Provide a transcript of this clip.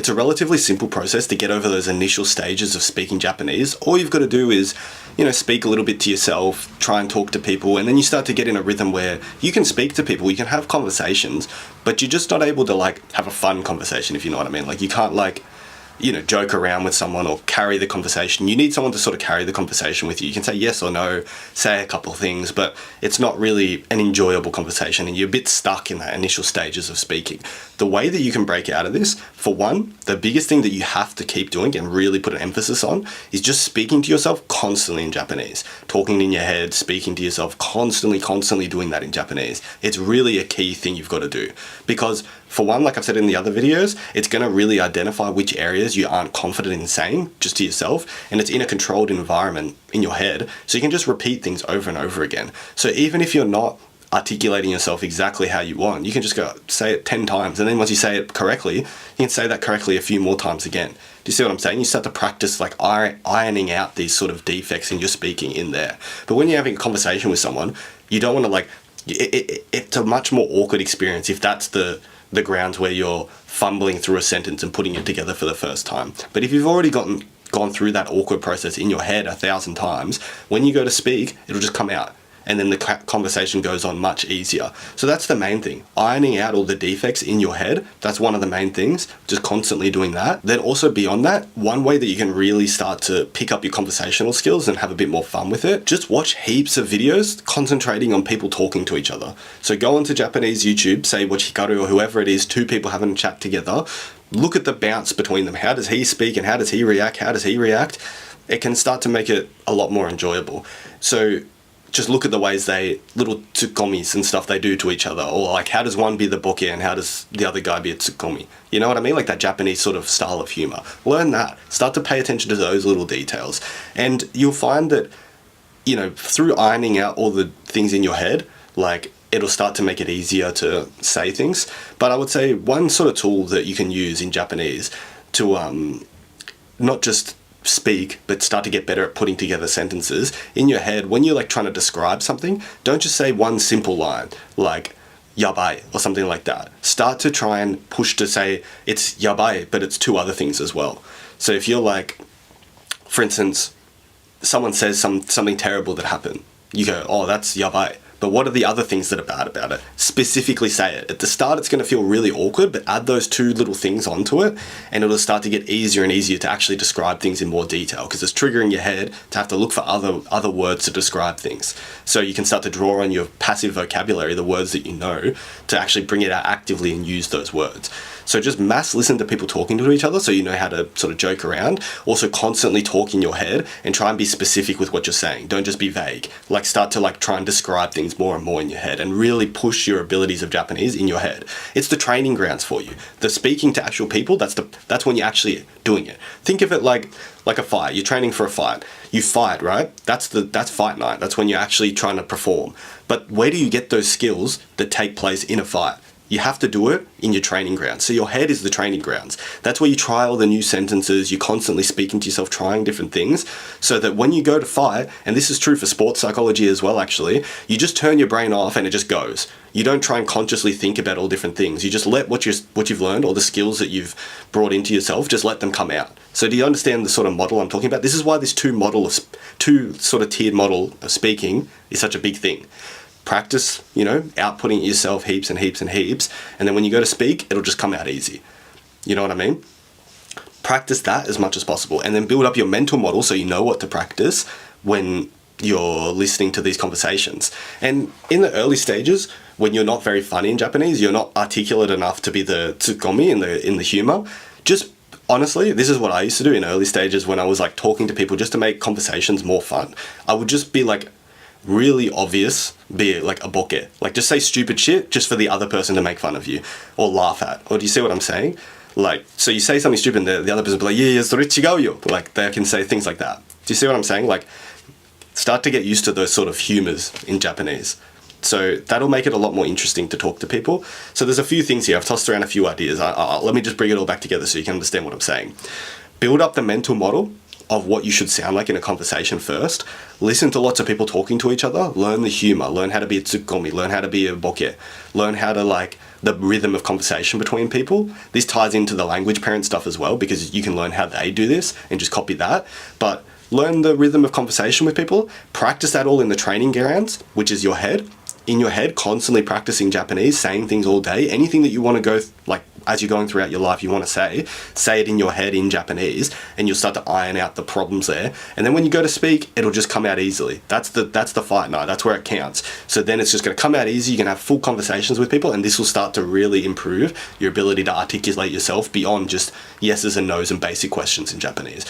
It's a relatively simple process to get over those initial stages of speaking Japanese. All you've got to do is, speak a little bit to yourself, try and talk to people, and then you start to get in a rhythm where you can speak to people, you can have conversations, but you're just not able to have a fun conversation, if you know what I mean. You can't joke around with someone or carry the conversation. You need someone to sort of carry the conversation with you. You can say yes or no, say a couple of things, but it's not really an enjoyable conversation and you're a bit stuck in that initial stages of speaking. The way that you can break out of this, for one, the biggest thing that you have to keep doing and really put an emphasis on is just speaking to yourself constantly in Japanese. Talking in your head, speaking to yourself constantly doing that in Japanese. It's really a key thing you've got to do, because for one, like I've said in the other videos, it's going to really identify which areas you aren't confident in saying just to yourself, and it's in a controlled environment in your head, so you can just repeat things over and over again. So even if you're not articulating yourself exactly how you want, you can just go say it 10 times, and then once you say it correctly, you can say that correctly a few more times again. Do you see what I'm saying? You start to practice ironing out these sort of defects in your speaking in there. But when you're having a conversation with someone, you don't want to it's a much more awkward experience if that's the grounds where you're fumbling through a sentence and putting it together for the first time. But if you've already gone through that awkward process in your head 1,000 times, when you go to speak, it'll just come out. And then the conversation goes on much easier. So that's the main thing. Ironing out all the defects in your head, that's one of the main things, just constantly doing that. Then also beyond that, one way that you can really start to pick up your conversational skills and have a bit more fun with it, just watch heaps of videos concentrating on people talking to each other. So go onto Japanese YouTube, say watch Hikaru or whoever it is, two people having a chat together, look at the bounce between them. How does he speak and how does he react? How does he react? It can start to make it a lot more enjoyable. So just look at the ways little tsukomis and stuff they do to each other, or how does one be the boke and how does the other guy be a tsukomi? You know what I mean? That Japanese sort of style of humor. Learn that. Start to pay attention to those little details. And you'll find that, through ironing out all the things in your head, it'll start to make it easier to say things. But I would say one sort of tool that you can use in Japanese to not just speak, but start to get better at putting together sentences in your head. When you're trying to describe something, don't just say one simple line like yabai or something like that. Start to try and push to say it's yabai, but it's two other things as well. So if you're for instance, someone says something terrible that happened, you go, oh, that's yabai. But what are the other things that are bad about it? Specifically say it. At the start, it's going to feel really awkward, but add those two little things onto it, and it'll start to get easier and easier to actually describe things in more detail, because it's triggering your head to have to look for other words to describe things. So you can start to draw on your passive vocabulary, the words that you know, to actually bring it out actively and use those words. So just mass listen to people talking to each other so you know how to sort of joke around. Also constantly talk in your head and try and be specific with what you're saying. Don't just be vague. Start to try and describe things more and more in your head and really push your abilities of Japanese in your head. It's the training grounds for you. The speaking to actual people, that's when you're actually doing it. Think of it like a fight. You're training for a fight. You fight, right? That's fight night. That's when you're actually trying to perform. But where do you get those skills that take place in a fight? You have to do it in your training grounds. So your head is the training grounds. That's where you try all the new sentences. You're constantly speaking to yourself, trying different things, so that when you go to fight, and this is true for sports psychology as well, actually, you just turn your brain off and it just goes. You don't try and consciously think about all different things. You just let what you've learned, or the skills that you've brought into yourself, just let them come out. So do you understand the sort of model I'm talking about? This is why this two sort of tiered model of speaking is such a big thing. Practice, outputting it yourself heaps and heaps and heaps, and then when you go to speak, it'll just come out easy. You know what I mean? Practice that as much as possible, and then build up your mental model so you know what to practice when you're listening to these conversations. And in the early stages, when you're not very funny in Japanese, you're not articulate enough to be the tsukomi in the humor, just honestly, this is what I used to do in early stages when I was talking to people just to make conversations more fun. I would just be really obvious, be a boke. Just say stupid shit just for the other person to make fun of you or laugh at. Or do you see what I'm saying? So you say something stupid and the other person will be yeah, sore chigau yo. They can say things like that. Do you see what I'm saying? Start to get used to those sort of humors in Japanese. So that'll make it a lot more interesting to talk to people. So there's a few things here. I've tossed around a few ideas. Let me just bring it all back together so you can understand what I'm saying. Build up the mental model of what you should sound like in a conversation first. Listen to lots of people talking to each other. Learn the humor. Learn how to be a tsukomi. Learn how to be a boke. Learn how to the rhythm of conversation between people. This ties into the language parent stuff as well, because you can learn how they do this and just copy that. But learn the rhythm of conversation with people, practice that all in the training grounds, which is your head. In your head, constantly practicing Japanese, saying things all day, anything that you want to go, like as you're going throughout your life, you want to say it in your head in Japanese, and you'll start to iron out the problems there. And then when you go to speak, it'll just come out easily. That's the fight night. That's where it counts. So then it's just going to come out easy. You can have full conversations with people, and this will start to really improve your ability to articulate yourself beyond just yeses and nos and basic questions in Japanese.